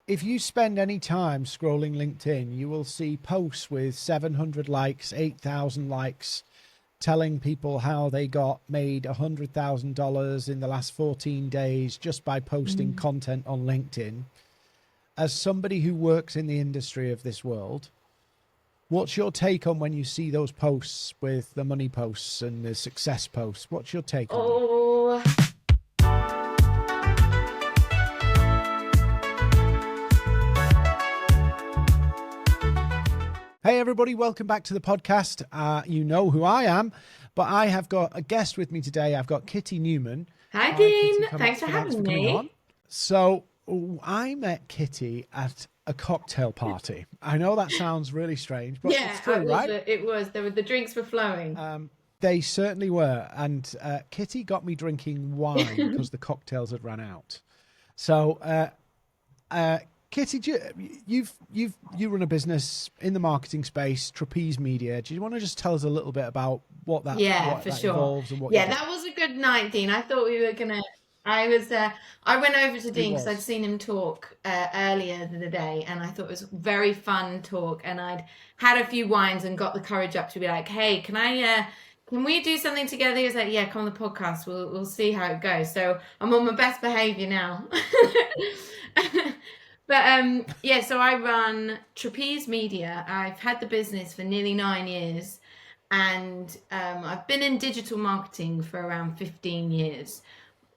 if you spend any time scrolling LinkedIn, you will see posts with 700 likes, 8,000 likes, telling people how they got made $100,000 in the last 14 days just by posting content on LinkedIn. As somebody who works in the industry of this world, what's your take on when you see those posts with the money posts and the success posts? What's your take on them? Oh, Hey everybody, welcome back to the podcast. You know who I am, but I have got a guest with me today. I've got Kitty Newman. hi, Hi, Kitty. Dean. Thanks for having coming me. on. So I met Kitty at a cocktail party. I know that sounds really strange, but Yeah, it's true, right? it was. The drinks were flowing. They certainly were. And Kitty got me drinking wine because the cocktails had run out. So, Kitty, you run a business in the marketing space, Trapeze Media. Do you want to just tell us a little bit about what that Yeah, for sure. involves and what you Yeah, do? that was a good night, Dean. I thought we were gonna. I went over to It Dean because I'd was. seen him talk earlier in the day, and I thought it was a very fun talk. And I'd had a few wines and got the courage up to be like, "Hey, can we do something together?" He was like, "Yeah, come on the podcast. We'll see how it goes." So I'm on my best behavior now. But yeah, so I run Trapeze Media. I've had the business for nearly 9 years, and I've been in digital marketing for around 15 years.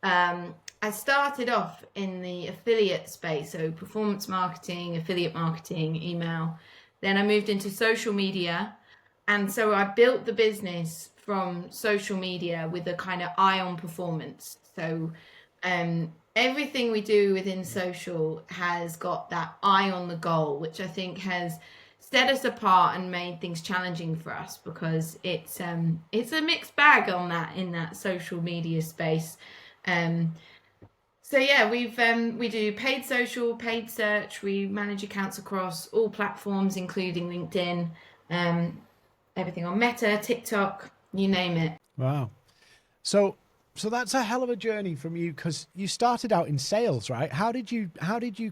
I started off in the affiliate space, so performance marketing, affiliate marketing, email. Then I moved into social media, and so I built the business from social media with a kind of eye on performance. So everything we do within social has got that eye on the goal, which I think has set us apart and made things challenging for us because it's a mixed bag on that in that social media space. Um, so yeah, we do paid social, paid search. We manage accounts across all platforms, including LinkedIn, um, everything on Meta, TikTok, you name it. Wow. So that's a hell of a journey from you because you started out in sales, right? How did you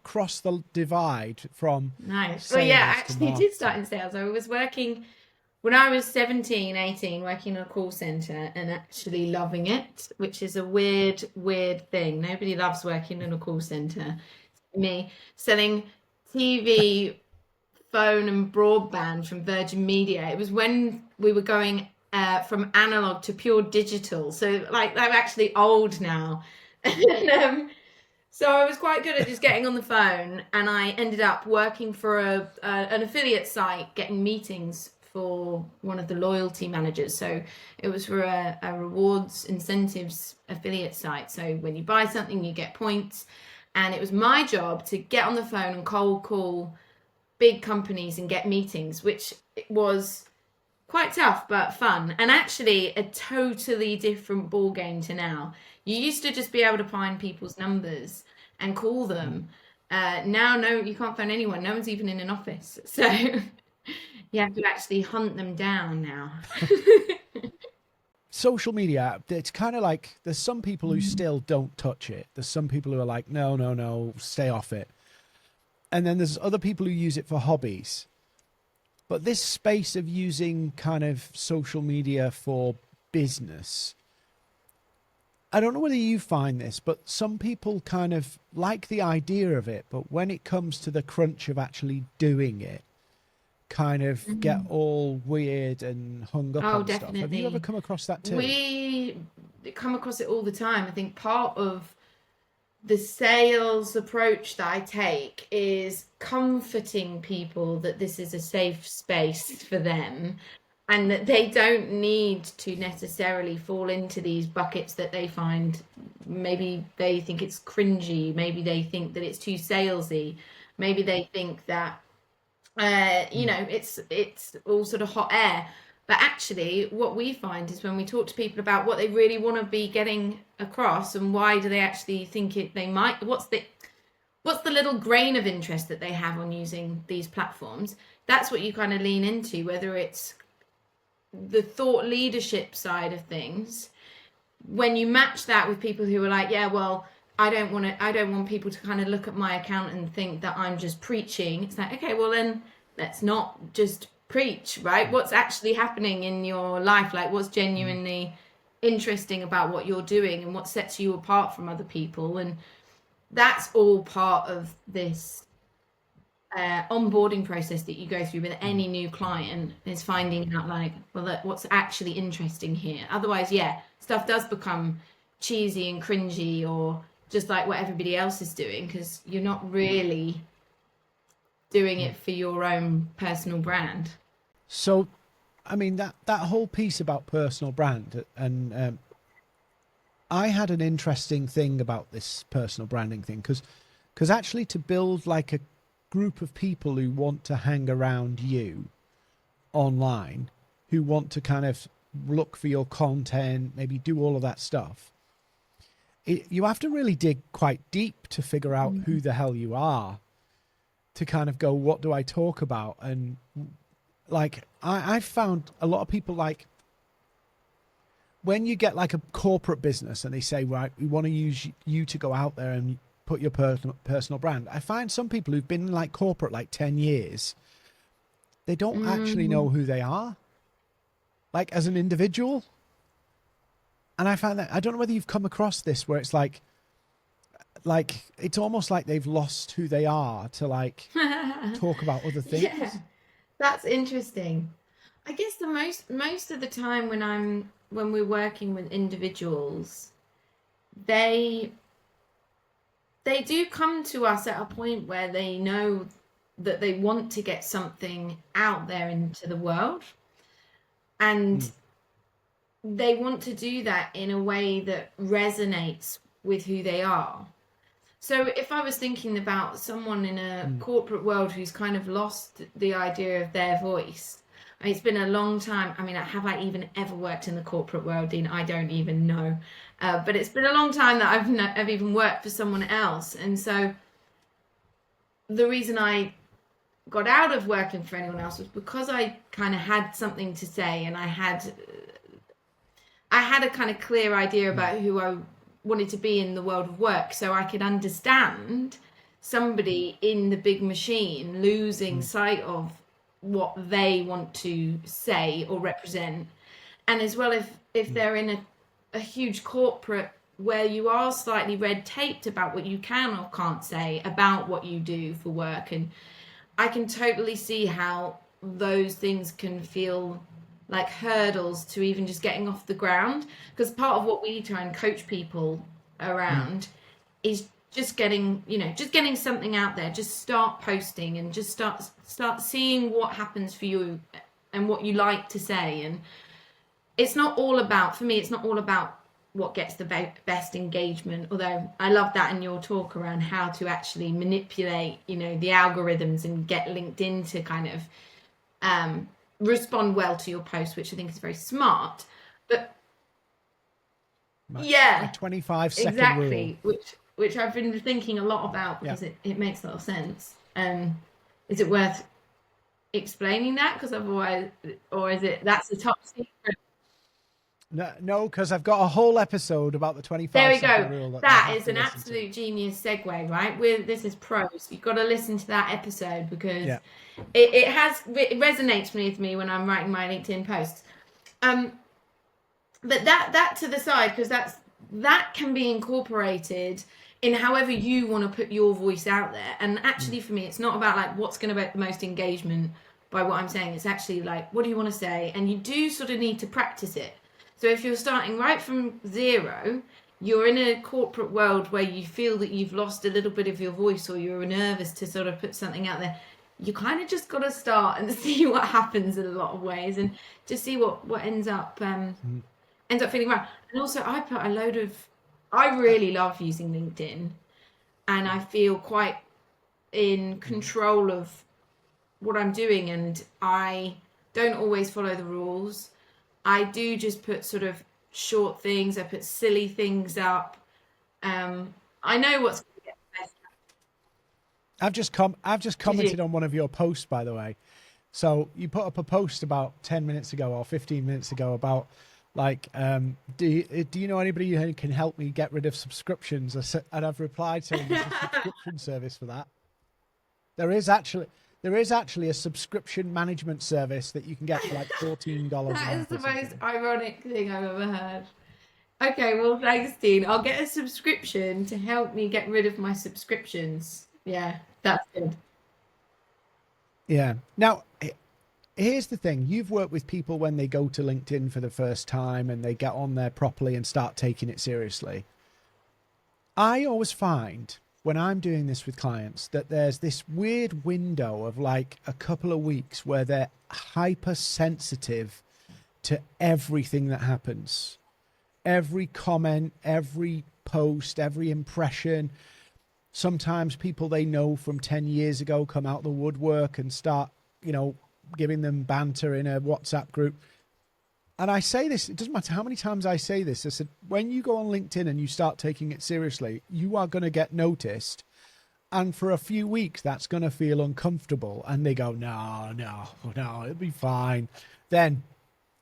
cross the divide from Nice. Well, yeah, sales to actually, I did start marketing? in sales. I was working when I was 17, 18, working in a call center and actually loving it, which is a weird, weird thing. Nobody loves working in a call center. Me selling TV, phone, and broadband from Virgin Media. It was when we were going from analog to pure digital. So, like, I'm actually old now. And, so I was quite good at just getting on the phone, and I ended up working for an affiliate site, getting meetings for one of the loyalty managers. So it was for a rewards incentives affiliate site. So when you buy something, you get points, and it was my job to get on the phone and cold call big companies and get meetings, which was quite tough but fun, and actually a totally different ball game to now. You used to just be able to find people's numbers and call them. Now, no, you can't find anyone. No one's even in an office, so you have to actually hunt them down now. Social media, it's kind of like there's some people who still don't touch it. There's some people who are like, no, no, no, stay off it. And then there's other people who use it for hobbies. But this space of using kind of social media for business, I don't know whether you find this, but some people kind of like the idea of it, but when it comes to the crunch of actually doing it, kind of get Mhm. all weird and hung up Oh, on stuff. Have you ever definitely. come across that too? We come across it all the time. I think part of the sales approach that I take is comforting people that this is a safe space for them and that they don't need to necessarily fall into these buckets that they find. Maybe they think it's cringy, maybe they think that it's too salesy, maybe they think that Mm. it's all sort of hot air. But actually, what we find is when we talk to people about what they really want to be getting across and why do they actually think they might, what's the little grain of interest that they have on using these platforms. That's what you kind of lean into, whether it's the thought leadership side of things. When you match that with people who are like, yeah, well, I don't want people to kind of look at my account and think that I'm just preaching. It's like, okay, well then let's not just preach, right? What's actually happening in your life? Like what's genuinely interesting about what you're doing and what sets you apart from other people? And that's all part of this onboarding process that you go through with any new client, is finding out like, well, what's actually interesting here. Otherwise, yeah, stuff does become cheesy and cringy or just like what everybody else is doing, because you're not really doing it for your own personal brand. So, I mean, that whole piece about personal brand, and I had an interesting thing about this personal branding thing, because actually to build like a group of people who want to hang around you online, who want to kind of look for your content, maybe do all of that stuff, you have to really dig quite deep to figure out who the hell you are, to kind of go, what do I talk about? And like, I've found a lot of people, like, when you get like a corporate business and they say, right, we want to use you to go out there and put your personal brand. I find some people who've been like corporate like 10 years, they don't actually know who they are, like as an individual. And I found that, I don't know whether you've come across this, where it's like it's almost like they've lost who they are to like talk about other things. Yeah, that's interesting. I guess the most of the time when we're working with individuals, they do come to us at a point where they know that they want to get something out there into the world, and they want to do that in a way that resonates with who they are. So if I was thinking about someone in a corporate world who's kind of lost the idea of their voice, I mean, it's been a long time. I mean, have I even ever worked in the corporate world, Dean? I don't even know. But it's been a long time that I've even worked for someone else. And so the reason I got out of working for anyone else was because I kind of had something to say, and I had a kind of clear idea about who I wanted to be in the world of work, so I could understand somebody in the big machine losing sight of what they want to say or represent. And as well, if they're in a huge corporate where you are slightly red taped about what you can or can't say about what you do for work, and I can totally see how those things can feel like hurdles to even just getting off the ground, because part of what we try and coach people around is just getting something out there. Just start posting and just start seeing what happens for you and what you like to say. And it's not all about, for me, it's not all about what gets the best engagement, although I love that in your talk around how to actually manipulate, the algorithms and get LinkedIn to kind of respond well to your post, which I think is very smart. But My 25-second exactly, rule. which I've been thinking a lot about, because it makes a lot of sense. Is it worth explaining that? Because otherwise, or is it that's the top secret? No, because I've got a whole episode about the 25 There we second go. rule. That is an absolute genius segue, right? This is pros. You've got to listen to that episode, because it resonates with me when I'm writing my LinkedIn posts. But that to the side, because that can be incorporated in however you want to put your voice out there. And actually, for me, it's not about like what's going to get the most engagement by what I'm saying. It's actually like, what do you want to say? And you do sort of need to practice it. So if you're starting right from zero, you're in a corporate world where you feel that you've lost a little bit of your voice, or you're nervous to sort of put something out there, you kind of just got to start and see what happens in a lot of ways, and just see what ends up feeling right. And also, I really love using LinkedIn, and I feel quite in control of what I'm doing, and I don't always follow the rules. I do just put sort of short things. I put silly things up. I know what's going to get the best. I've just commented on one of your posts, by the way. So you put up a post about 10 minutes ago or 15 minutes ago about Like, do you know anybody who can help me get rid of subscriptions? And I've replied saying there's a subscription service for that. There is actually a subscription management service that you can get for like $14 a That is month the or most something. ironic thing I've ever heard. Okay, well, thanks, Dean. I'll get a subscription to help me get rid of my subscriptions. Yeah, that's good. Yeah. Now, here's the thing. You've worked with people when they go to LinkedIn for the first time and they get on there properly and start taking it seriously. I always find when I'm doing this with clients that there's this weird window of like a couple of weeks where they're hypersensitive to everything that happens. Every comment, every post, every impression. Sometimes people they know from 10 years ago come out the woodwork and start, giving them banter in a WhatsApp group. And I say this, it doesn't matter how many times I say this. I said, when you go on LinkedIn and you start taking it seriously, you are going to get noticed. And for a few weeks, that's going to feel uncomfortable. And they go, no, it'll be fine. Then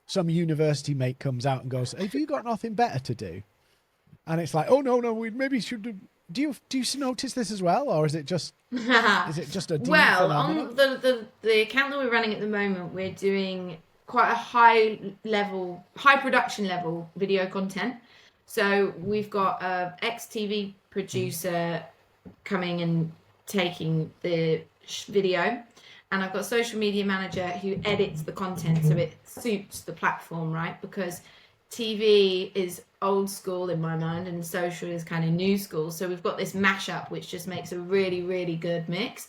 some university mate comes out and goes, have you got nothing better to do? And it's like, oh, no, we maybe should do. Do you notice this as well? Or is it just a Dean Well, phenomenon? on the account that we're running at the moment, we're doing quite a high production level video content. So we've got a ex-TV producer coming and taking the video, and I've got a social media manager who edits the content so it suits the platform, right? Because TV is old school in my mind and social is kind of new school. So we've got this mashup which just makes a really, really good mix.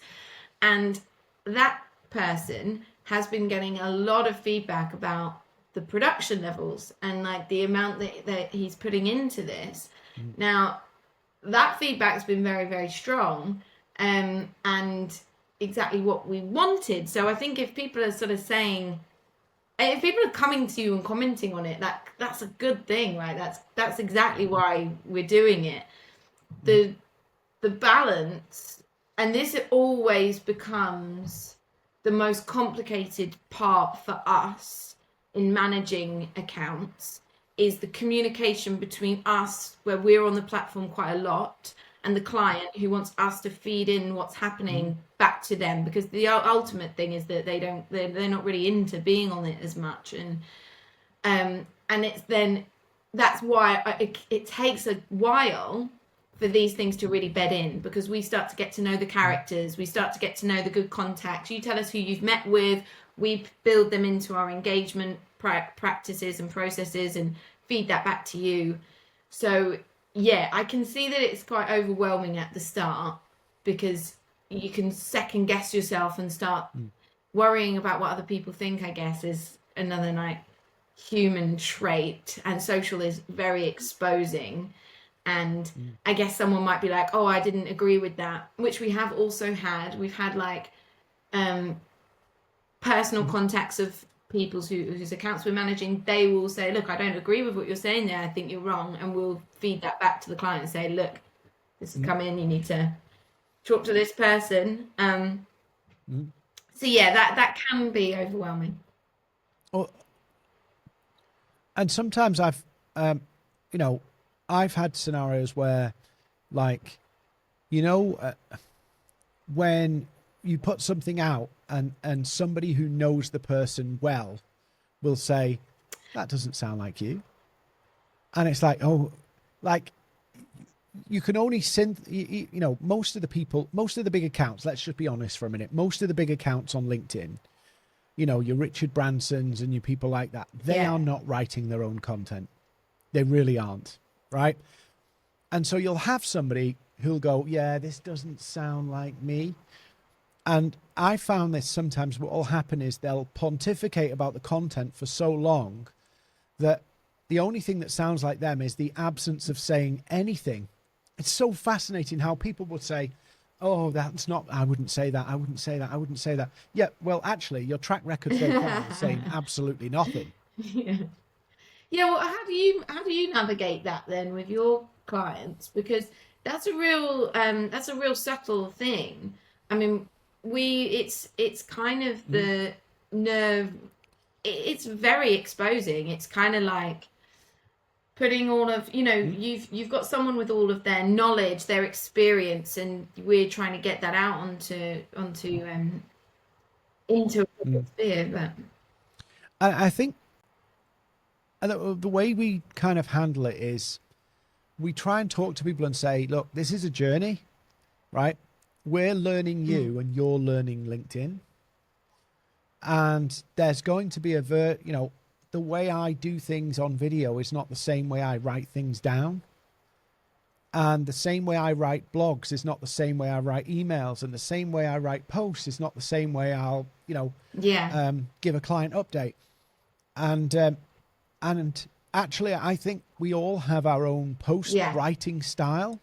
And that person has been getting a lot of feedback about the production levels and like the amount that he's putting into this. Mm. Now, that feedback's been very, very strong, and exactly what we wanted. So I think if people are sort of saying, if people are coming to you and commenting on it, that's a good thing, right? That's exactly why we're doing it. The balance, and this always becomes the most complicated part for us in managing accounts, is the communication between us, where we're on the platform quite a lot, and the client who wants us to feed in what's happening back to them, because the ultimate thing is that they're not really into being on it as much, and it's then that's why it takes a while for these things to really bed in, because we start to get to know the characters, we start to get to know the good contacts. You tell us who you've met with, we build them into our engagement practices and processes and feed that back to you. So yeah, I can see that it's quite overwhelming at the start, because you can second guess yourself and start worrying about what other people think, I guess, is another like human trait, and social is very exposing. And I guess someone might be like, oh, I didn't agree with that, which we have also had. We've had like personal contacts of people whose accounts we're managing. They will say, look, I don't agree with what you're saying there, I think you're wrong, and we'll feed that back to the client and say, look, this has come in, you need to talk to this person. So yeah, that can be overwhelming. Well, and sometimes I've had scenarios where, like, when you put something out and somebody who knows the person well will say, that doesn't sound like you. And it's like, oh, like, you can only most of the big accounts, let's just be honest for a minute, most of the big accounts on LinkedIn, your Richard Bransons and your people like that, they are not writing their own content. They really aren't, right? And so you'll have somebody who'll go, yeah, this doesn't sound like me. And I found this sometimes what will happen is they'll pontificate about the content for so long that the only thing that sounds like them is the absence of saying anything. It's so fascinating how people would say, oh, that's not, I wouldn't say that, I wouldn't say that, I wouldn't say that. Yeah, well, actually, your track record so far is saying absolutely nothing. Yeah. Yeah, well, how do you navigate that then with your clients? Because that's a real subtle thing. I mean, it's kind of the nerve. it's very exposing. It's kind of like putting all of, you've got someone with all of their knowledge, their experience, and we're trying to get that out into a public sphere. But I think the way we kind of handle it is we try and talk to people and say, look, this is a journey, right? We're learning you and you're learning LinkedIn. And there's going to be the way I do things on video is not the same way I write things down. And the same way I write blogs is not the same way I write emails. And the same way I write posts is not the same way I'll, give a client update. And actually, I think we all have our own post writing style.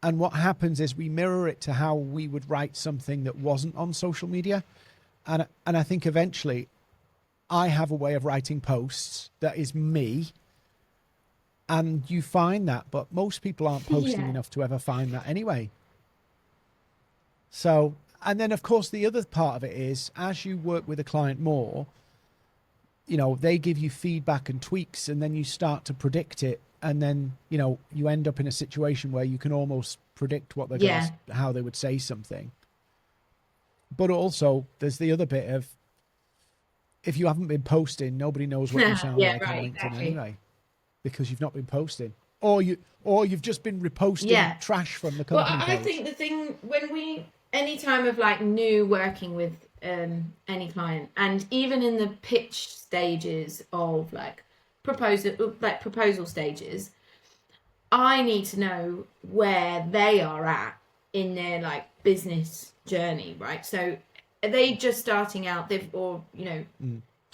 And what happens is we mirror it to how we would write something that wasn't on social media. And I think eventually I have a way of writing posts that is me. And you find that, but most people aren't posting enough to ever find that anyway. So, and then of course, the other part of it is as you work with a client more, they give you feedback and tweaks, and then you start to predict it. And then, you end up in a situation where you can almost predict what they're going to, how they would say something. But also there's the other bit of, if you haven't been posting, nobody knows what you sound like on LinkedIn anyway, because you've not been posting, or you've just been reposting trash from the company page. I think the thing any time of like new working with any client, and even in the pitch stages of like proposal stages, I need to know where they are at in their like business journey, right? So are they just starting out, do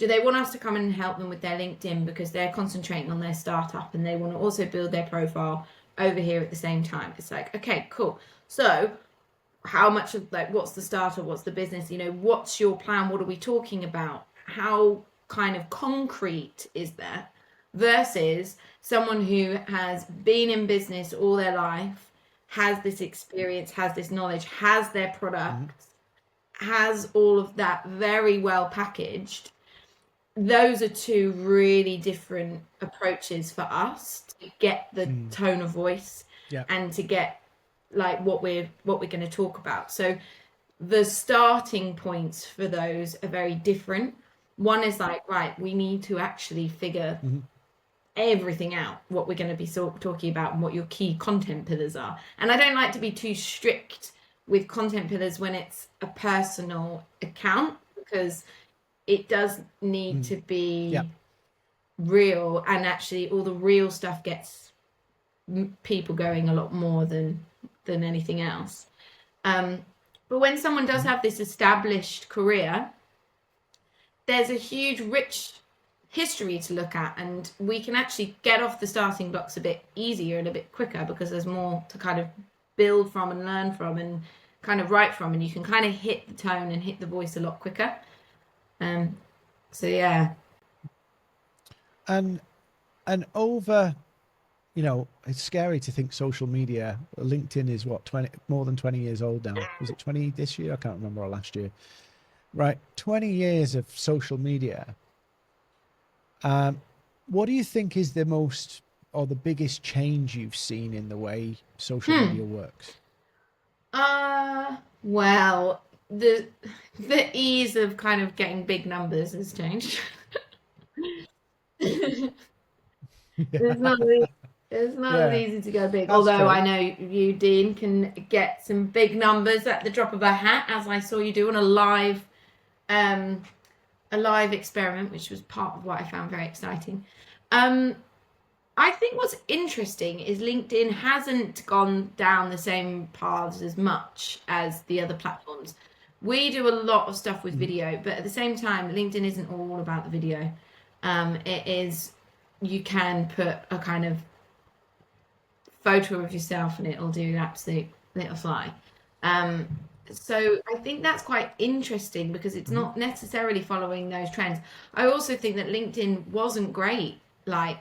they want us to come in and help them with their LinkedIn because they're concentrating on their startup and they want to also build their profile over here at the same time? It's like, okay, cool. So how much of like, what's the startup? What's the business? What's your plan? What are we talking about? How kind of concrete is that versus someone who has been in business all their life, has this experience, has this knowledge, has their products, has all of that very well packaged. Those are two really different approaches for us to get the tone of voice and to get like what we're going to talk about. So the starting points for those are very different. One is like, right, we need to actually figure everything out, what we're going to be talking about and what your key content pillars are. And I don't like to be too strict with content pillars when it's a personal account, because it does need to be real, and actually all the real stuff gets people going a lot more than anything else. But when someone does have this established career, there's a huge rich history to look at, and we can actually get off the starting blocks a bit easier and a bit quicker because there's more to kind of build from and learn from and kind of write from, and you can kind of hit the tone and hit the voice a lot quicker. So yeah. And over, it's scary to think social media, LinkedIn is what, more than 20 years old now. Was it 20 this year? I can't remember, or last year. Right. 20 years of social media. What do you think is the most or the biggest change you've seen in the way social media works? Well, the ease of kind of getting big numbers has changed. It's not as easy to go big. Although true. I know you, Dean, can get some big numbers at the drop of a hat, as I saw you do on a live experiment, which was part of what I found very exciting. I think what's interesting is LinkedIn hasn't gone down the same paths as much as the other platforms. We do a lot of stuff with video, but at the same time, LinkedIn isn't all about the video. It is, you can put a kind of photo of yourself and it'll do absolute little fly. So I think that's quite interesting because it's not necessarily following those trends. I also think that LinkedIn wasn't great like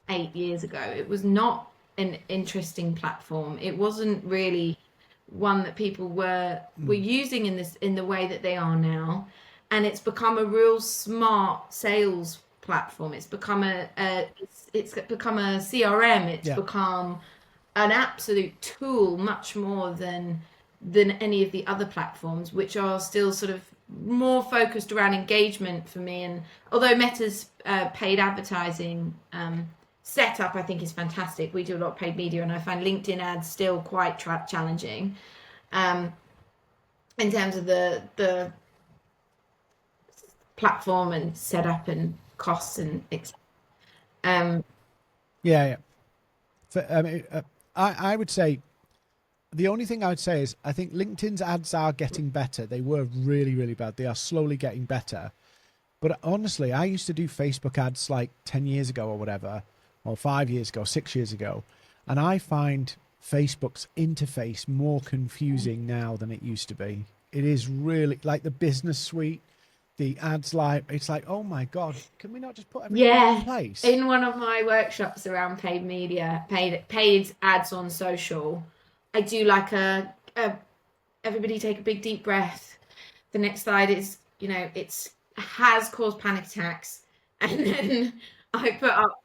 8 years ago. It was not an interesting platform. It wasn't really one that people were using in the way that they are now. and it's become a real smart sales platform. It's become it's become a CRM. It's Yeah. become an absolute tool, much more than any of the other platforms, which are still sort of more focused around engagement for me. And although Meta's paid advertising setup, I think, is fantastic. We do a lot of paid media, and I find LinkedIn ads still quite challenging in terms of the platform and setup and costs and Yeah. I mean, I would say the only thing I would say is I think LinkedIn's ads are getting better. They were really, really bad. They are slowly getting better. But honestly, I used to do Facebook ads like 10 years ago or whatever, or 5 years ago, 6 years ago. And I find Facebook's interface more confusing now than it used to be. It is really like the business suite, the ads, like, it's like, oh my God, can we not just put everything in one place? In one of my workshops around paid media, paid ads on social, I do like a everybody take a big deep breath. The next slide is, it's has caused panic attacks, and then I put up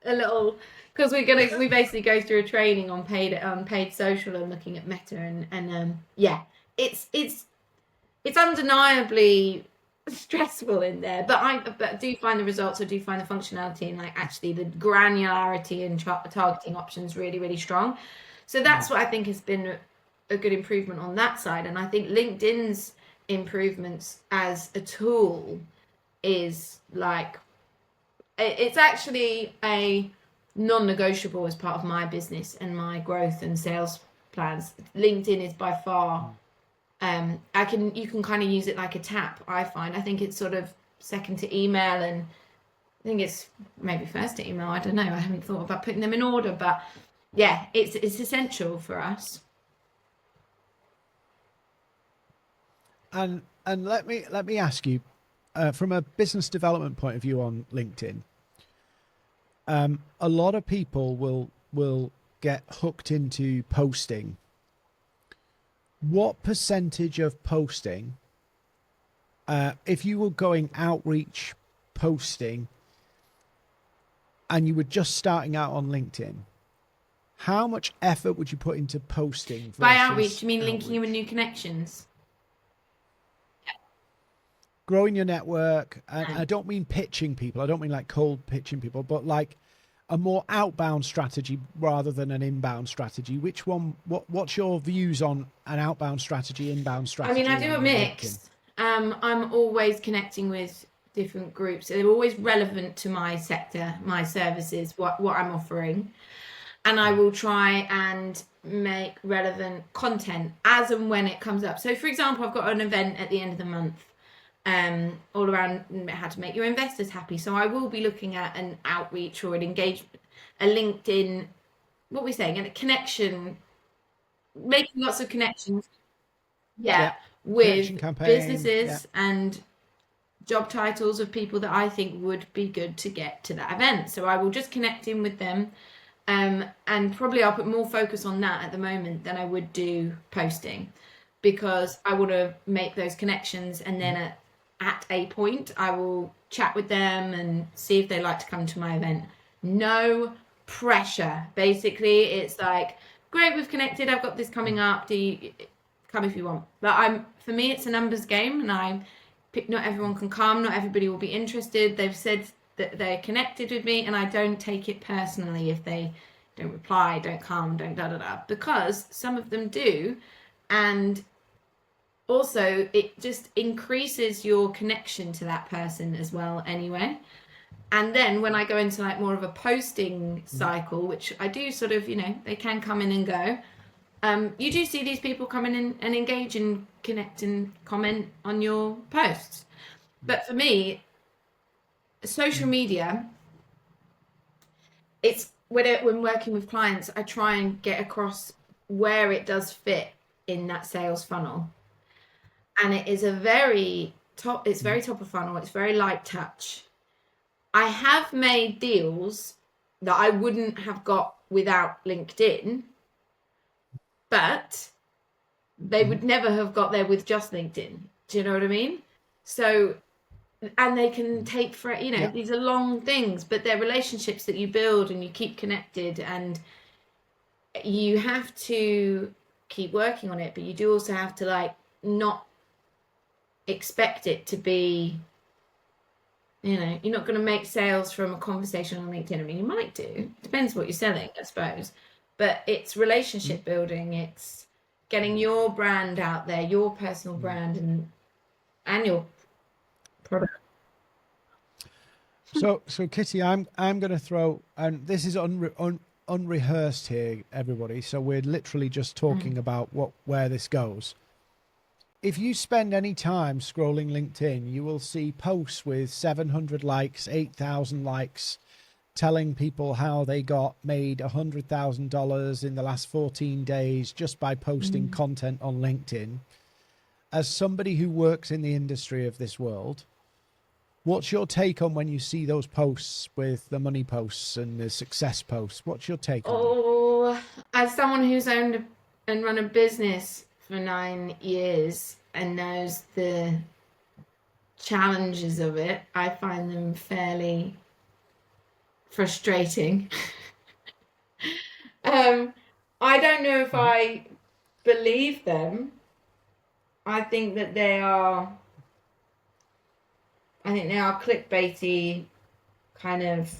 a little, because we basically go through a training on paid social and looking at Meta, and it's undeniably stressful in there, but I do find the results, I do find the functionality, and like actually the granularity and targeting options really, really strong. So that's what I think has been a good improvement on that side. And I think LinkedIn's improvements as a tool is like, it's actually a non-negotiable as part of my business and my growth and sales plans. LinkedIn is by far you can kind of use it like a tap, I find. I think it's sort of second to email, and I think it's maybe first to email. I don't know. I haven't thought about putting them in order, but yeah, it's essential for us. And let me ask you, from a business development point of view on LinkedIn, a lot of people will get hooked into posting. What percentage of posting, if you were going outreach posting and you were just starting out on LinkedIn, how much effort would you put into posting? By outreach, you mean linking in with new connections? Growing your network. And I don't mean pitching people. I don't mean like cold pitching people, but like a more outbound strategy rather than an inbound strategy. Which one? What's your views on an outbound strategy, inbound strategy? I mean, I do a mix. I'm always connecting with different groups. They're always relevant to my sector, my services, what I'm offering, and I will try and make relevant content as and when it comes up. So, for example, I've got an event at the end of the month. All around how to make your investors happy. So I will be looking at an outreach or an engagement, a LinkedIn, what are we saying, and a connection, making lots of connections. With businesses and job titles of people that I think would be good to get to that event. So I will just connect in with them. And probably I'll put more focus on that at the moment than I would do posting, because I want to make those connections, and then at a point I will chat with them and see if they like to come to my event. No pressure. Basically, it's like, great, we've connected, I've got this coming up, do you come if you want? But for me, it's a numbers game, and not everyone can come, not everybody will be interested. They've said that they're connected with me, and I don't take it personally if they don't reply, don't come, don't because some of them do. And also, it just increases your connection to that person as well anyway. And then when I go into like more of a posting cycle, which I do sort of, they can come in and go, you do see these people coming in and engage and connect and comment on your posts. But for me, social media, it's when working with clients, I try and get across where it does fit in that sales funnel. And it is it's very top of funnel. It's very light touch. I have made deals that I wouldn't have got without LinkedIn, but they would never have got there with just LinkedIn. Do you know what I mean? So, and they can take for, you know, Yeah. these are long things, but they're relationships that you build and you keep connected, and you have to keep working on it, but you do also have to like not expect it to be, you know, you're not going to make sales from a conversation on LinkedIn. I mean, you might do. Depends what you're selling, I suppose. But it's relationship building. It's getting your brand out there, your personal brand, and your product. So Kitty, I'm going to throw, and this is unrehearsed here, everybody. So we're literally just talking about where this goes. If you spend any time scrolling LinkedIn, you will see posts with 700 likes, 8,000 likes, telling people how they got made $100,000 in the last 14 days just by posting content on LinkedIn. As somebody who works in the industry of this world, what's your take on when you see those posts with the money posts and the success posts? What's your take on them? Oh, as someone who's owned and run a business for 9 years and knows the challenges of it, I find them fairly frustrating. I don't know if I believe them. I think that I think they are clickbaity kind of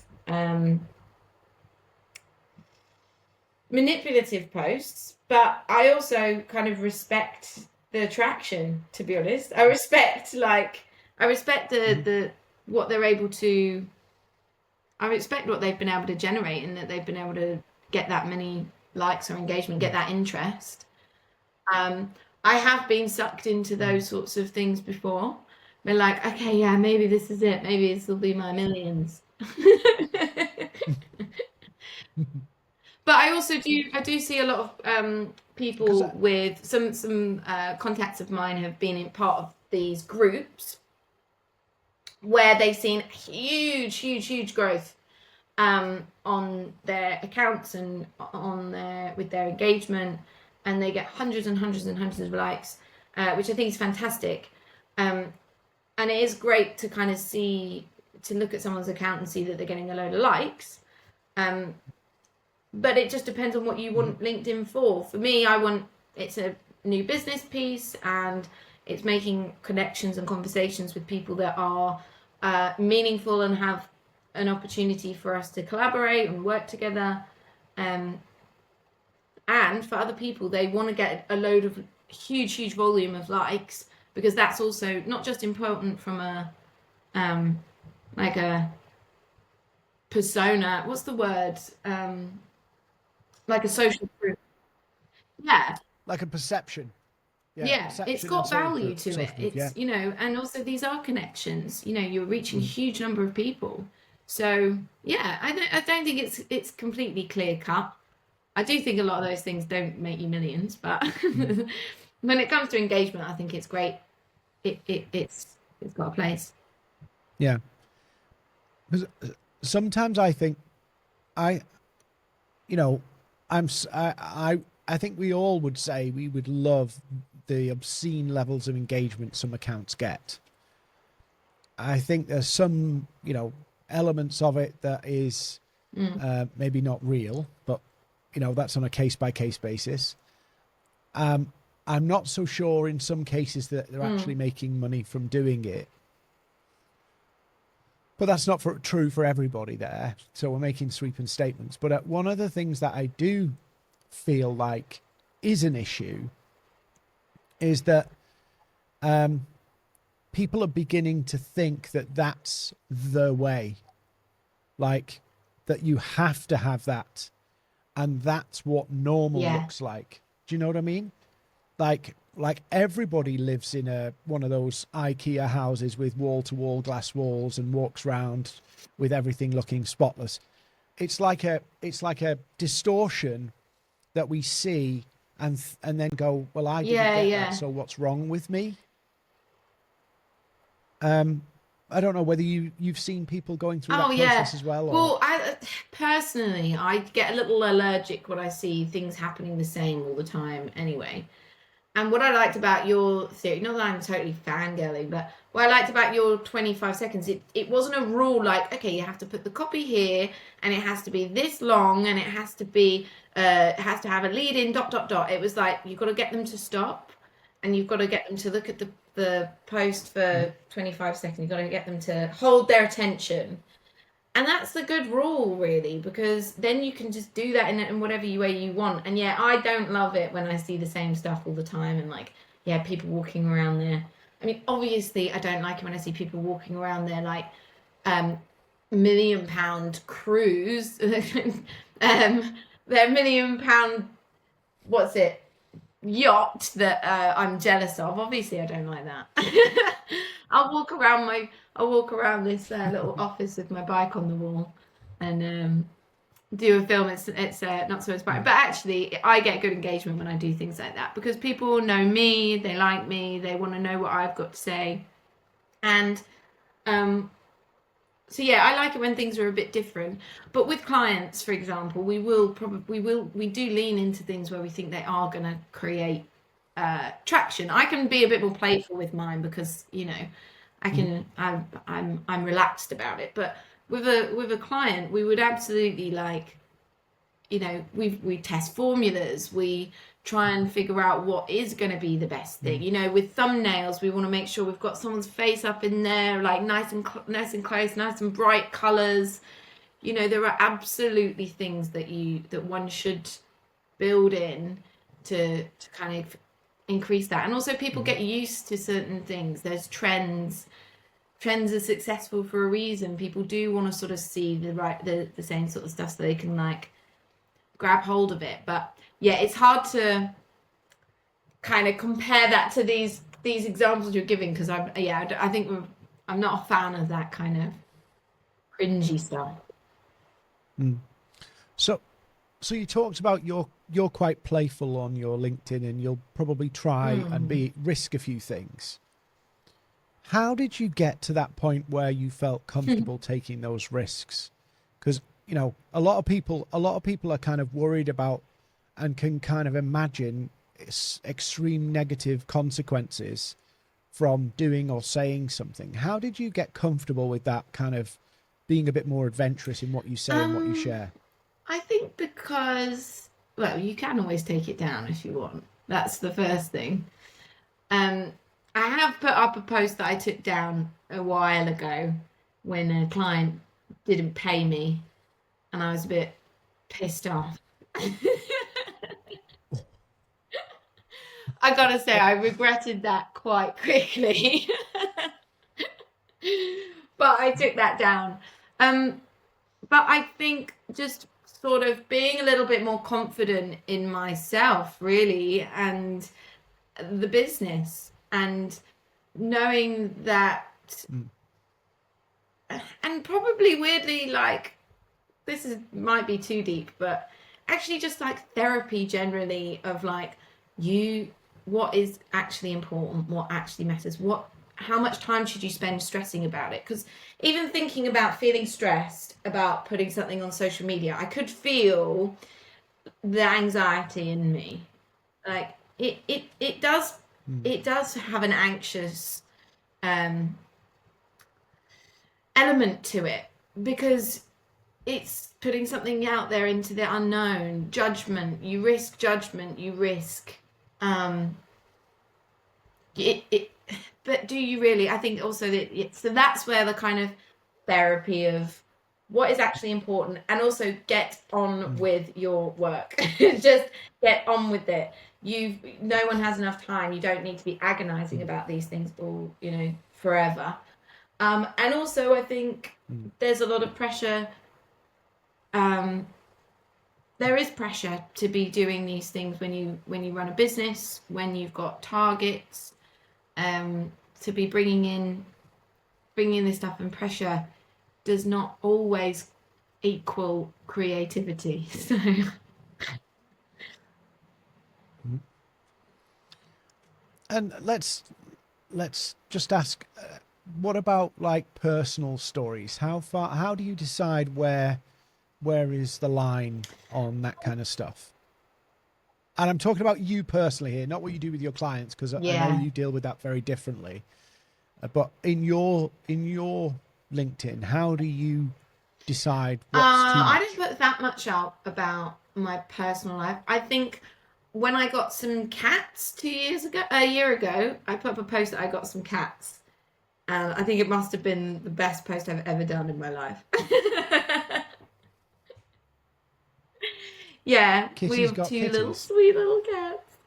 manipulative posts, but I also kind of respect the attraction, to be honest. I respect the what they're able to, I respect what they've been able to generate, and that they've been able to get that many likes or engagement, get that interest. I have been sucked into those sorts of things before. We're like, okay, yeah, maybe this is it. Maybe this will be my millions. But I do see a lot of people with some contacts of mine have been in part of these groups where they've seen huge growth on their accounts and with their engagement, and they get hundreds and hundreds and hundreds of likes, which I think is fantastic. And it is great to kind of look at someone's account and see that they're getting a load of likes. But it just depends on what you want LinkedIn for. For me, it's a new business piece, and it's making connections and conversations with people that are meaningful and have an opportunity for us to collaborate and work together. And for other people, they want to get a load of huge volume of likes, because that's also not just important from a like a persona. What's the word? Like a social group. Yeah. Like a perception. Yeah, it's Perception and got value to it. social proof. Yeah. It's, you know, and also these are connections. You know, you're reaching a huge number of people. So yeah, I don't think it's completely clear cut. I do think a lot of those things don't make you millions, but when it comes to engagement, I think it's great. It's got a place. Yeah. Because sometimes I think you know, I think we all would say we would love the obscene levels of engagement some accounts get. I think there's some, you know, elements of it that is maybe not real, but you know, that's on a case by case basis. I'm not so sure in some cases that they're actually making money from doing it. But that's not true for everybody there. So we're making sweeping statements. But one of the things that I do feel like is an issue is that people are beginning to think that that's the way. Like, that you have to have that. And that's what normal looks like. Do you know what I mean? Like everybody lives in one of those IKEA houses with wall-to-wall glass walls and walks around with everything looking spotless. It's like a distortion that we see and then go, well, I didn't get that, so what's wrong with me? I don't know whether you've seen people going through that process as well. Or... Well, I get a little allergic when I see things happening the same all the time anyway. And what I liked about your theory, not that I'm totally fangirling, but what I liked about your 25 seconds, it wasn't a rule like, okay, you have to put the copy here and it has to be this long and it has to be, it has to have a lead in dot, dot, dot. It was like, you've got to get them to stop and you've got to get them to look at the post for 25 seconds. You've got to get them to hold their attention. And that's the good rule, really, because then you can just do that in whatever way you want. And yeah, I don't love it when I see the same stuff all the time and like, yeah, people walking around there. I mean, obviously, I don't like it when I see people walking around there like £1 million cruise, their £1 million, what's it, yacht that I'm jealous of. Obviously, I don't like that. I'll walk around this little office with my bike on the wall and do a film. It's not so inspiring, but actually, I get good engagement when I do things like that because people know me, they like me, they want to know what I've got to say, and so yeah, I like it when things are a bit different. But with clients, for example, we do lean into things where we think they are going to create traction. I can be a bit more playful with mine because I'm relaxed about it. But with a client, we would absolutely like, we test formulas, we try and figure out what is going to be the best thing. With thumbnails, we want to make sure we've got someone's face up in there, like nice and close, nice and bright colors. There are absolutely things that one should build in to kind of increase that. And also people get used to certain things. There's trends are successful for a reason. People do want to sort of see the same sort of stuff so they can like grab hold of it. But yeah, it's hard to kind of compare that to these examples you're giving because I think I'm not a fan of that kind of cringy stuff. So you talked about you're quite playful on your LinkedIn and you'll probably try and risk a few things. How did you get to that point where you felt comfortable taking those risks? Because a lot of people are kind of worried about and can kind of imagine extreme negative consequences from doing or saying something. How did you get comfortable with that kind of being a bit more adventurous in what you say and what you share? I think because, well, you can always take it down if you want. That's the first thing. I have put up a post that I took down a while ago when a client didn't pay me and I was a bit pissed off. I gotta say, I regretted that quite quickly. But I took that down. But I think just sort of being a little bit more confident in myself, really, and the business, and knowing that, and probably weirdly, like, might be too deep, but actually just like therapy generally of like, what is actually important, what actually matters, how much time should you spend stressing about it? Because even thinking about feeling stressed about putting something on social media, I could feel the anxiety in me. Like it does have an anxious element to it because it's putting something out there into the unknown. Judgment, you risk judgment, you risk but do you really? I think also that so that's where the kind of therapy of what is actually important, and also get on with your work. Just get on with it. No one has enough time. You don't need to be agonizing about these things all forever. And also I think there's a lot of pressure. There is pressure to be doing these things when you run a business, when you've got targets, to be bringing in this stuff, and pressure does not always equal creativity. So and let's just ask, what about like personal stories? How do you decide where is the line on that kind of stuff? And I'm talking about you personally here, not what you do with your clients, because I know Yeah. you deal with that very differently. But in your LinkedIn, how do you decide what's too I much? didn't put that much out about my personal life. I think when I got some cats a year ago, I put up a post that I got some cats. And I think it must have been the best post I've ever done in my life. Yeah, we Kitty's have got two little kitties. sweet little cats.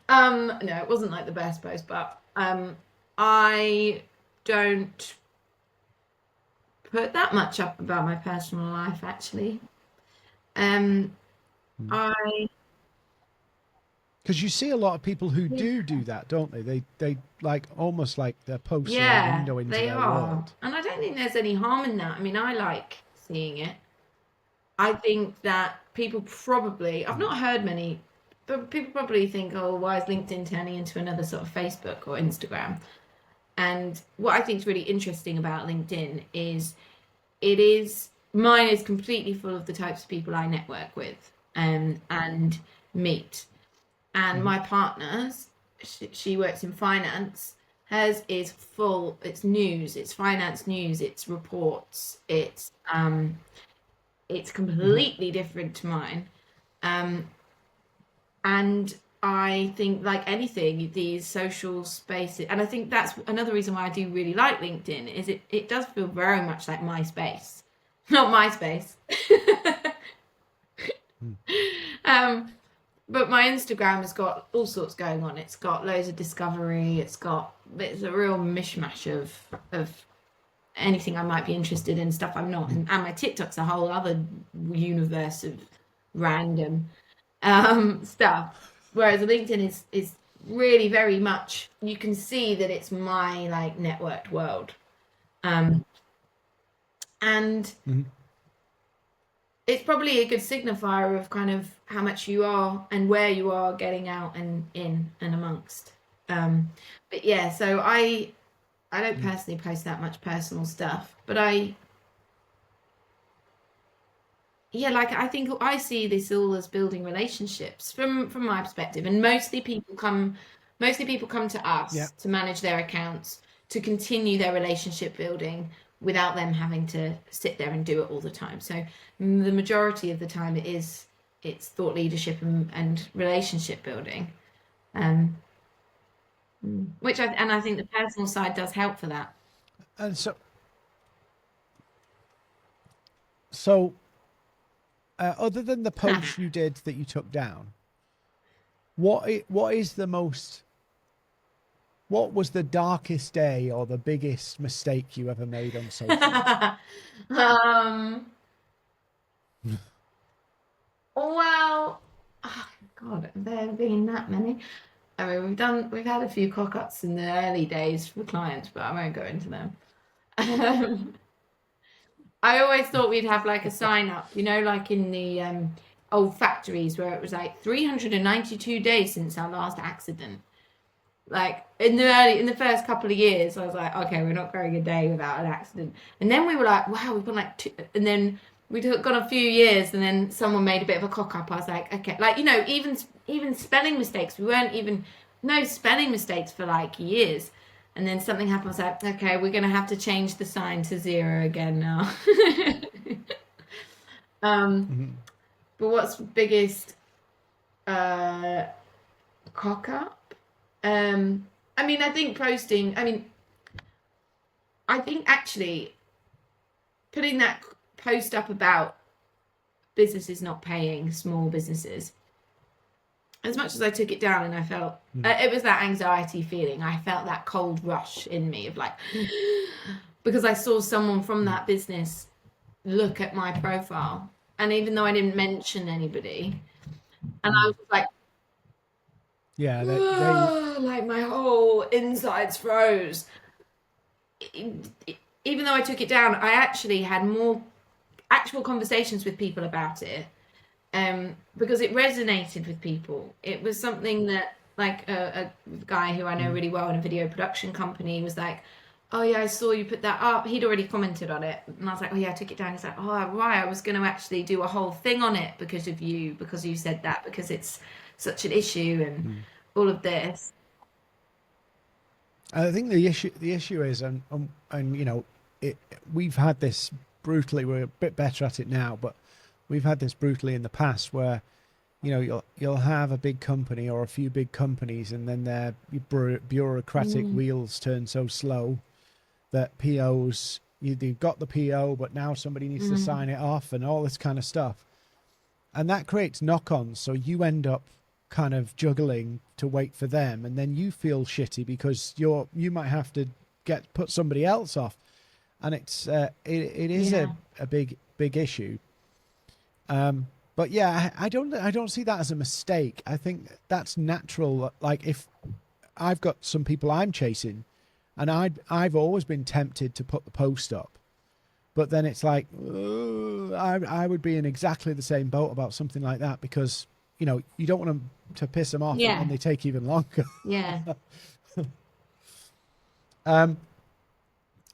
No, it wasn't like the best post, but I don't put that much up about my personal life actually. Um, Hmm. I Because you see a lot of people who do that, don't they? They like almost like their posts are a Yeah, window into they their are. world. And I don't think there's any harm in that. I mean, I like seeing it. I think that people probably, I've Hmm. not heard many, but people probably think, oh, why is LinkedIn turning into another sort of Facebook or Instagram? And what I think is really interesting about LinkedIn is mine is completely full of the types of people I network with and meet. And Hmm. my partner's, she works in finance. Hers is full. It's news. It's finance news. It's reports. It's Hmm. completely different to mine. Um, and I think, like anything, these social spaces, and I think that's another reason why I do really like LinkedIn, is it does feel very much like MySpace, not MySpace. Hmm. um, but my Instagram has got all sorts going on. It's got loads of discovery. It's a real mishmash of anything I might be interested in, stuff I'm not, and my TikTok's a whole other universe of random stuff. Whereas LinkedIn is really very much, you can see that it's my like networked world, um, and Hmm. it's probably a good signifier of kind of how much you are and where you are getting out and in and amongst. But yeah, so I don't Hmm. personally post that much personal stuff, but yeah, like I think I see this all as building relationships from my perspective, and mostly people come to Yeah. us to manage their accounts to continue their relationship building without them having to sit there and do it all the time. So the majority of the time it's thought leadership and relationship building, um, which I think the personal side does help for that. And so other than the post you did that you took down, what is the most what was the darkest day or the biggest mistake you ever made on social? um, Well, oh God, have there been that many? I mean, we've had a few cock-ups in the early days for clients, but I won't go into them. Um, I always thought we'd have like a sign up, like in the old factories where it was like 392 days since our last accident. Like in the first couple of years, I was like, okay, we're not going a day without an accident. And then we were like, wow, we've gone like two, and then gone a few years, and then someone made a bit of a cock up. I was like, okay, like even spelling mistakes. We weren't even no spelling mistakes for like years, and then something happened. I was like, okay, we're gonna have to change the sign to 0 again now. um, Hmm. but what's biggest uh, cock up? I mean, I think posting. I mean, I think actually putting that post up about businesses not paying small businesses, as much as I took it down and I felt it was that anxiety feeling, I felt that cold rush in me of like, because I saw someone from that business look at my profile, and even though I didn't mention anybody, and I Hmm. was like, Yeah, they like my whole insides froze. Even though I took it down, I actually had more actual conversations with people about it, because it resonated with people. It was something that, like, a guy who I know mm, really well in a video production company was like, "Oh yeah, I saw you put that up." He'd already commented on it, and I was like, "Oh yeah, I took it down." He's like, "Oh right, I was going to actually do a whole thing on it because of you, because you said that, because it's such an issue and all of this. I think the issue is, and you know, we've had this brutally. We're a bit better at it now, but we've had this brutally in the past where, you know, you'll have a big company or a few big companies, and then their bureaucratic wheels turn so slow that POs, you've got the PO, but now somebody needs to sign it off and all this kind of stuff, and that creates knock-ons. So you end up kind of juggling to wait for them, and then you feel shitty because you might have to put somebody else off, and it is a big issue. But yeah, I don't see that as a mistake. I think that's natural. Like, if I've got some people I'm chasing, and I've always been tempted to put the post up, but then it's like, I would be in exactly the same boat about something like that, because, you know, you don't want them to piss them off, and they take even longer. Yeah.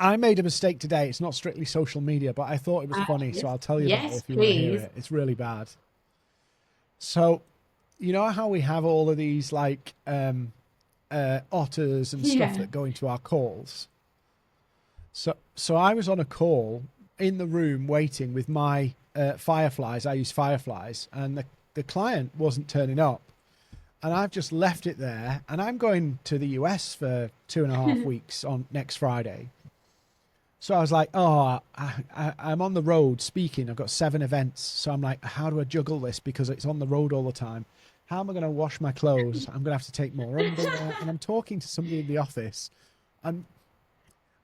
I made a mistake today. It's not strictly social media, but I thought it was funny, so I'll tell you about it if you want to hear it. It's really bad. So, you know how we have all of these, like, otters and stuff that go into our calls? So I was on a call in the room waiting with my Fireflies. I use Fireflies, and the client wasn't turning up. And I've just left it there, and I'm going to the US for 2.5 weeks on next Friday. So I was like, I'm on the road speaking. I've got 7 events. So I'm like, how do I juggle this? Because it's on the road all the time. How am I going to wash my clothes? I'm going to have to take more underwear. And I'm talking to somebody in the office. And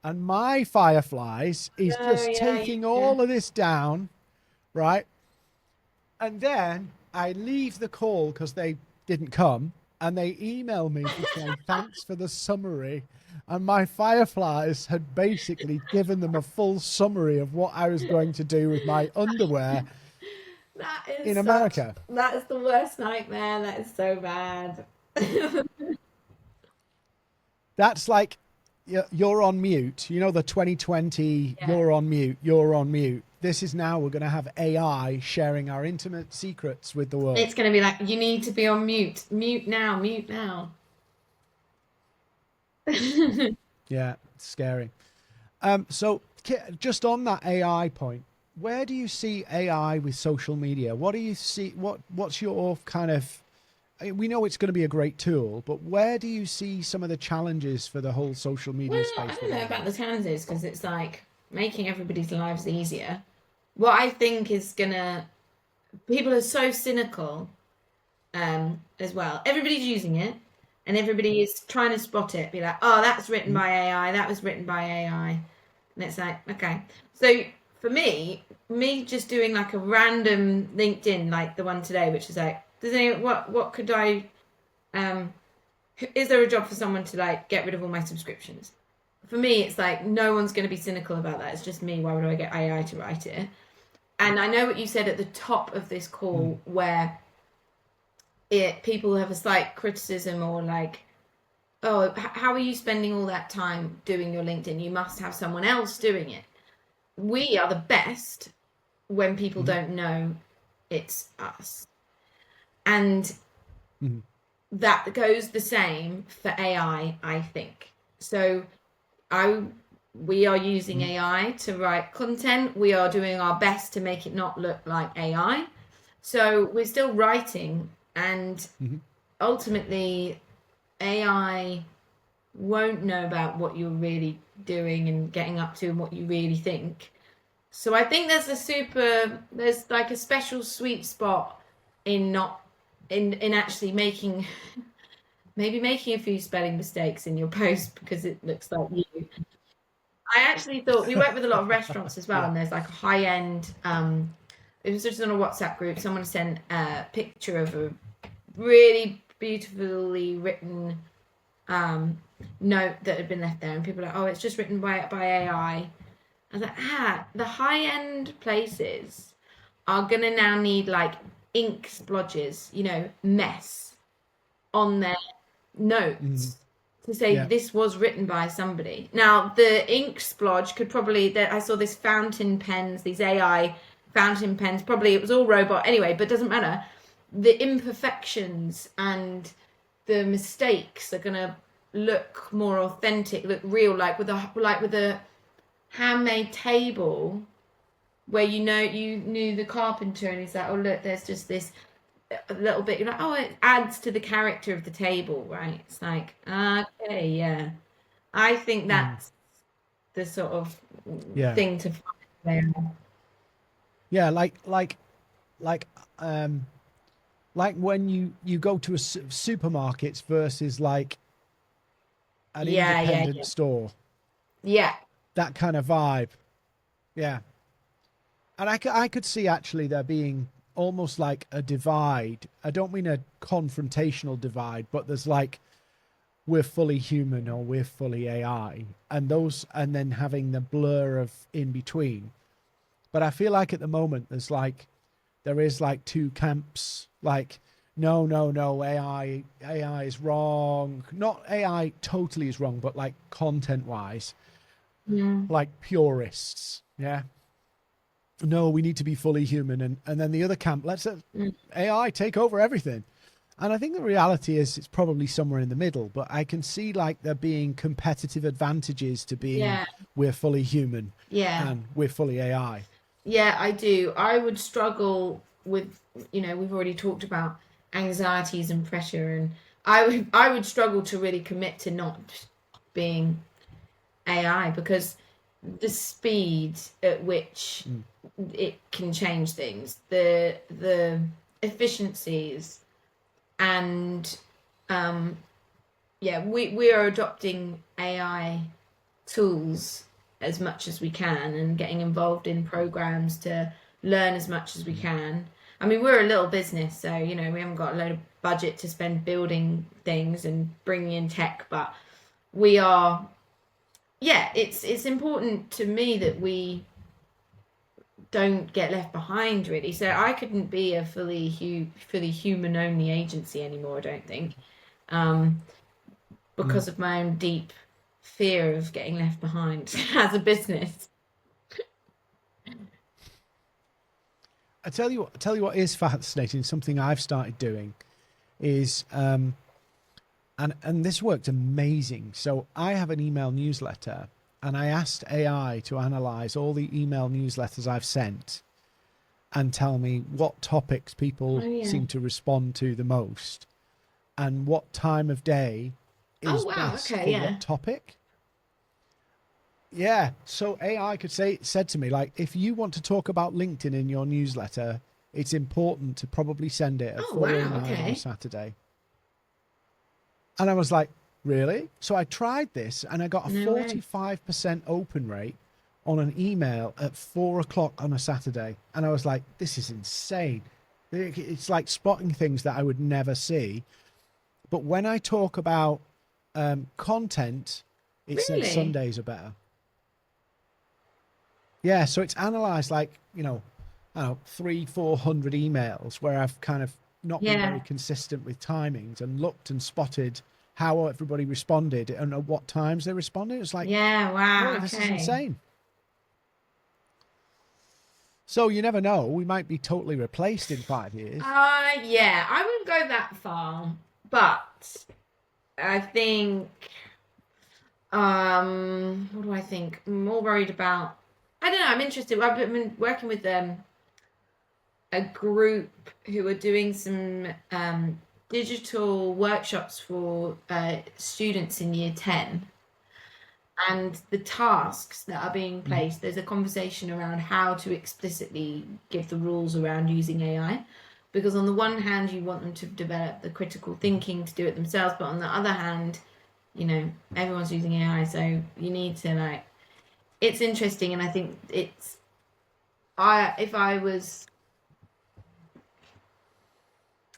my Fireflies is taking all of this down, right? And then I leave the call because they didn't come. And they email me to say, thanks for the summary. And my Fireflies had basically given them a full summary of what I was going to do with my underwear in America. That is the worst nightmare. That is so bad. That's like, you're on mute. You know, the 2020, you're on mute. This is now, we're going to have AI sharing our intimate secrets with the world. It's going to be like, you need to be on mute. Mute now. Mute now. Yeah, it's scary. So just on that AI point, where do you see AI with social media? What do you see? What's your kind of? We know it's going to be a great tool, but where do you see some of the challenges for the whole social media space? I don't know about the challenges, because it's like making everybody's lives easier. What I think is people are so cynical, as well. Everybody's using it. And everybody is trying to spot it, be like, oh, that's written by AI, that was written by AI. And it's like, okay. So for me just doing like a random LinkedIn, like the one today, which is like, what could I, is there a job for someone to like get rid of all my subscriptions? For me, it's like, no one's going to be cynical about that. It's just me. Why would I get AI to write it? And I know what you said at the top of this call, where people have a slight criticism, or like, oh, how are you spending all that time doing your LinkedIn? You must have someone else doing it. We are the best when people don't know it's us. And that goes the same for AI, I think. So we are using AI to write content. We are doing our best to make it not look like AI. So we're still writing. And ultimately, AI won't know about what you're really doing and getting up to and what you really think. So I think there's like a special sweet spot in actually making a few spelling mistakes in your post because it looks like you. I actually thought, we work with a lot of restaurants as well, and there's like a high-end, it was just on a WhatsApp group, someone sent a picture of a really beautifully written note that had been left there, and people were like, oh, it's just written by AI. I was like, the high-end places are gonna now need like ink splodges, mess on their notes to say this was written by somebody. Now the ink splodge could probably, I saw this fountain pens, these AI fountain pens, probably it was all robot anyway, but it doesn't matter. the imperfections and the mistakes are gonna look more authentic, look real, like with a handmade table where you knew the carpenter and he's like, oh look, there's just this a little bit, you're like, oh, it adds to the character of the table, right? It's like, okay, yeah. I think Mm. that's the sort of Yeah. thing to find there. Yeah. Like, um, like when you go to a supermarkets versus like an Yeah, yeah, independent yeah. store, Yeah. that kind of vibe. Yeah. And I could see actually there being almost like a divide. I don't mean a confrontational divide, but there's like we're fully human or we're fully AI, and those, and then having the blur of in between. But I feel like at the moment there is like two camps. Like, no, no, no, AI is wrong. Not AI totally is wrong, but like content wise, Mm. like purists. Yeah. No, we need to be fully human, and then the other camp, let's let Mm. AI take over everything. And I think the reality is it's probably somewhere in the middle, but I can see like there being competitive advantages to being Yeah, we're fully human yeah. and we're fully AI. Yeah, I do. I would struggle with, we've already talked about anxieties and pressure, and I would struggle to really commit to not being AI because the speed at which Mm. it can change things, the efficiencies, and um, yeah, we are adopting AI tools as much as we can and getting involved in programs to learn as much as we can. I mean, we're a little business, so we haven't got a load of budget to spend building things and bringing in tech, but we are. Yeah, it's important to me that we don't get left behind, really. So I couldn't be a fully human only agency anymore, I don't think, um, Mm. because of my own deep fear of getting left behind as a business. I tell you what is fascinating. Something I've started doing is, and this worked amazing. So I have an email newsletter, and I asked AI to analyze all the email newsletters I've sent and tell me what topics Oh people yeah. seem to respond to the most and what time of day Oh is wow. best Okay. for Yeah. what topic. Yeah, so AI said to me, like, if you want to talk about LinkedIn in your newsletter, it's important to probably send it at Oh wow. 4:09 on a Okay. Saturday. And I was like, really? So I tried this and I got a No way. 45% open rate on an email at 4 o'clock on a Saturday. And I was like, this is insane. It's like spotting things that I would never see. But when I talk about content, it said Really? Sundays are better. Yeah, so it's analyzed like, I don't know, 400 emails where I've kind of not been very Yeah. consistent with timings and looked and spotted how everybody responded and at what times they responded. It's like, Yeah. Wow. whoa, this is Okay. insane. So you never know. We might be totally replaced in 5 years. Yeah. I wouldn't go that far, but I think. What do I think? I'm more worried about. I don't know. I'm interested. I've been working with a group who are doing some digital workshops for students in year 10, and the tasks that are being Mhm. placed, there's a conversation around how to explicitly give the rules around using AI, because on the one hand you want them to develop the critical thinking to do it themselves, but on the other hand, everyone's using AI, so you need to like, it's interesting. And I think it's, if I was,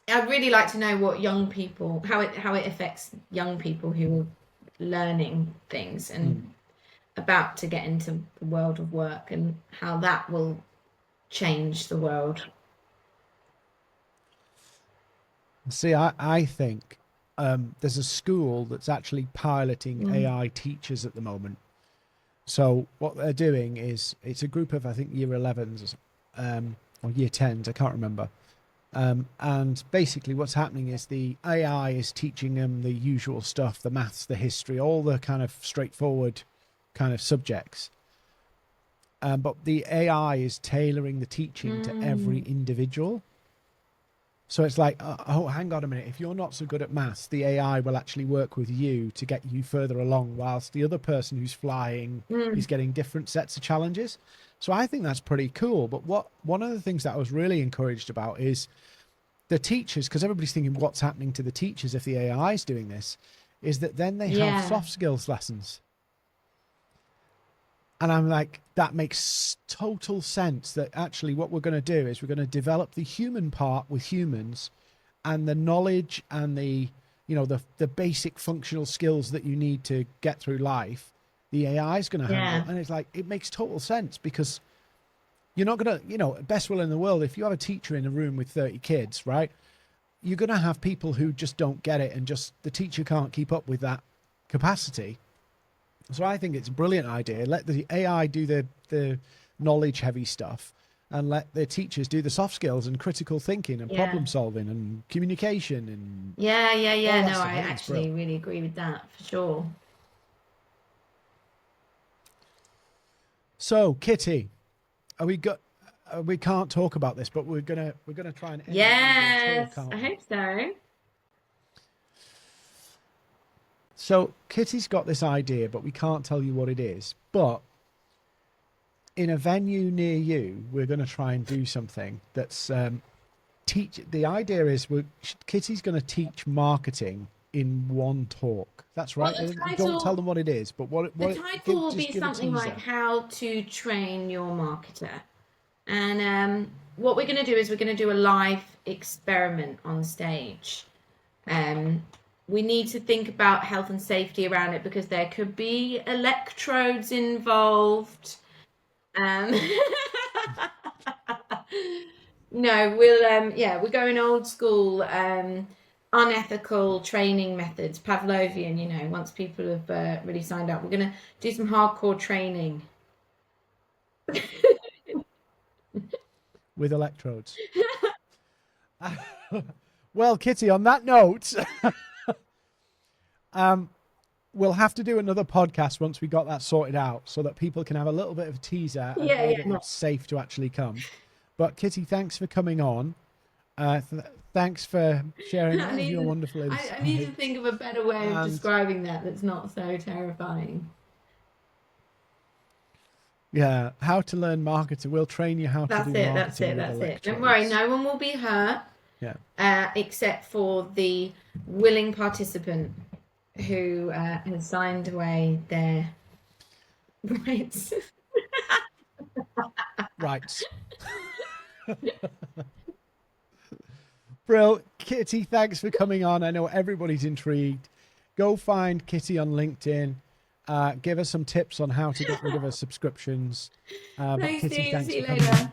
I'd really like to know what young people, how it affects young people who are learning things Mm. and about to get into the world of work, and how that will change the world. See, I think there's a school that's actually piloting Mm. AI teachers at the moment. So what they're doing is it's a group of I think year 11s or year 10s, I can't remember. And basically what's happening is the AI is teaching them the usual stuff, the maths, the history, all the kind of straightforward kind of subjects. But the AI is tailoring the teaching to every individual. So it's like, oh, hang on a minute. If you're not so good at maths, the AI will actually work with you to get you further along, whilst the other person who's flying is getting different sets of challenges. So I think that's pretty cool. But one of the things that I was really encouraged about is the teachers, because everybody's thinking what's happening to the teachers if the AI is doing this, is that then they have soft skills lessons. And I'm like, that makes total sense, that actually what we're going to do is we're going to develop the human part with humans, and the knowledge and the, you know, the basic functional skills that you need to get through life, the AI is going to handle. And it's like, it makes total sense, because you're not going to, you know, best will in the world, if you have a teacher in a room with 30 kids, right, you're going to have people who just don't get it, and just the teacher can't keep up with that capacity. So I think it's a brilliant idea. Let the AI do the knowledge heavy stuff, and let the teachers do the soft skills and critical thinking and problem solving and communication and No, stuff. I actually really agree with that, for sure. So Kitty, we can't talk about this, but we're gonna try and end yes talk, I hope so. So Kitty's got this idea, but we can't tell you what it is. But in a venue near you, we're going to try and do something that's teach. The idea is Kitty's going to teach marketing in one talk. That's right. Don't tell them what it is, but what the title will be something like "How to Train Your Marketer." And what we're going to do is we're going to do a live experiment on stage. We need to think about health and safety around it, because there could be electrodes involved. No, we're going old school, unethical training methods, Pavlovian, you know, once people have really signed up. We're going to do some hardcore training. With electrodes. Well, Kitty, on that note, we'll have to do another podcast once we got that sorted out, so that people can have a little bit of a teaser and know that it's safe to actually come. But Kitty, thanks for coming on. Thanks for sharing all your wonderful insights. I need to think of a better way of describing that's not so terrifying. Yeah, how to learn marketing. We'll train you how to do marketing. That's it. Don't worry, no one will be hurt. Yeah. Except for the willing participant who has signed away their rights. Rights. Brill. Kitty, thanks for coming on. I know everybody's intrigued. Go find Kitty on LinkedIn. Give us some tips on how to get rid of her subscriptions. Thanks, Kitty, Steve. thanks See for you coming later. on.